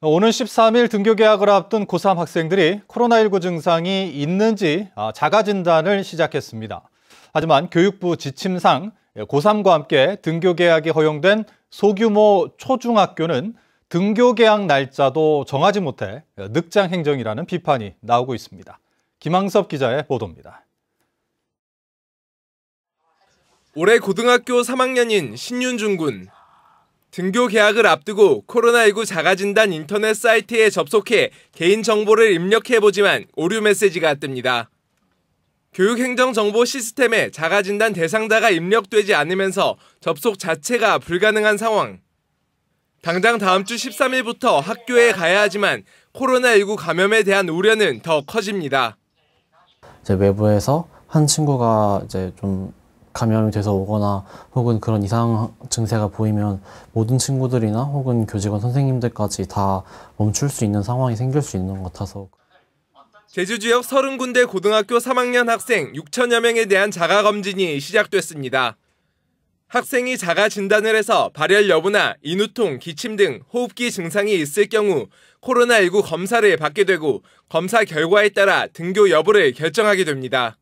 오는 13일 등교 개학을 앞둔 고3 학생들이 코로나19 증상이 있는지 자가 진단을 시작했습니다. 하지만 교육부 지침상 고3과 함께 등교 개학이 허용된 소규모 초중학교는 등교 개학 날짜도 정하지 못해 늑장 행정이라는 비판이 나오고 있습니다. 김항섭 기자의 보도입니다. 올해 고등학교 3학년인 신윤중 군. 등교 개학을 앞두고 코로나19 자가진단 인터넷 사이트에 접속해 개인정보를 입력해보지만 오류 메시지가 뜹니다. 교육행정정보 시스템에 자가진단 대상자가 입력되지 않으면서 접속 자체가 불가능한 상황. 당장 다음 주 13일부터 학교에 가야 하지만 코로나19 감염에 대한 우려는 더 커집니다. 이제 외부에서 한 친구가 이제 좀 감염이 돼서 오거나 혹은 그런 이상 증세가 보이면 모든 친구들이나 혹은 교직원 선생님들까지 다 멈출 수 있는 상황이 생길 수 있는 것 같아서. 제주 지역 30군데 고등학교 3학년 학생 6천여 명에 대한 자가검진이 시작됐습니다. 학생이 자가 진단을 해서 발열 여부나 인후통, 기침 등 호흡기 증상이 있을 경우 코로나19 검사를 받게 되고 검사 결과에 따라 등교 여부를 결정하게 됩니다.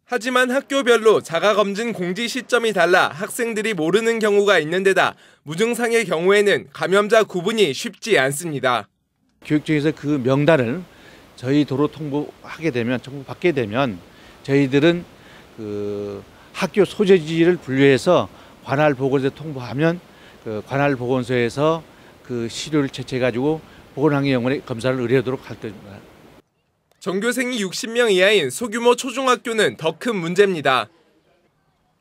하지만 학교별로 자가검진 공지 시점이 달라 학생들이 모르는 경우가 있는 데다 무증상의 경우에는 감염자 구분이 쉽지 않습니다. 교육청에서 그 명단을 저희 도로 통보받게 되면 저희들은 그 학교 소재지를 분류해서 관할 보건소에 통보하면 그 관할 보건소에서 그 시료를 채취해가지고 보건환경연구원에 검사를 의뢰하도록 할 겁니다. 전교생이 60명 이하인 소규모 초중학교는 더 큰 문제입니다.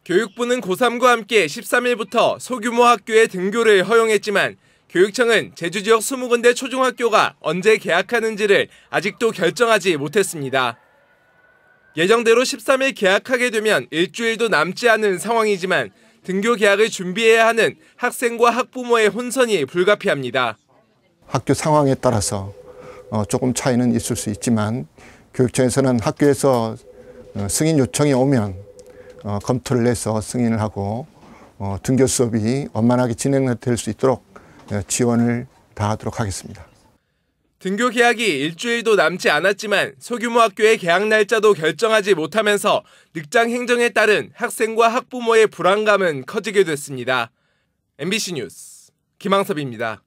교육부는 고3과 함께 13일부터 소규모 학교의 등교를 허용했지만 교육청은 제주 지역 20군데 초중학교가 언제 개학하는지를 아직도 결정하지 못했습니다. 예정대로 13일 개학하게 되면 일주일도 남지 않은 상황이지만 등교 개학을 준비해야 하는 학생과 학부모의 혼선이 불가피합니다. 학교 상황에 따라서 조금 차이는 있을 수 있지만 교육청에서는 학교에서 승인 요청이 오면 검토를 해서 승인을 하고 등교 수업이 원만하게 진행될 수 있도록 지원을 다하도록 하겠습니다. 등교 개학이 일주일도 남지 않았지만 소규모 학교의 개학 날짜도 결정하지 못하면서 늑장 행정에 따른 학생과 학부모의 불안감은 커지게 됐습니다. MBC 뉴스 김항섭입니다.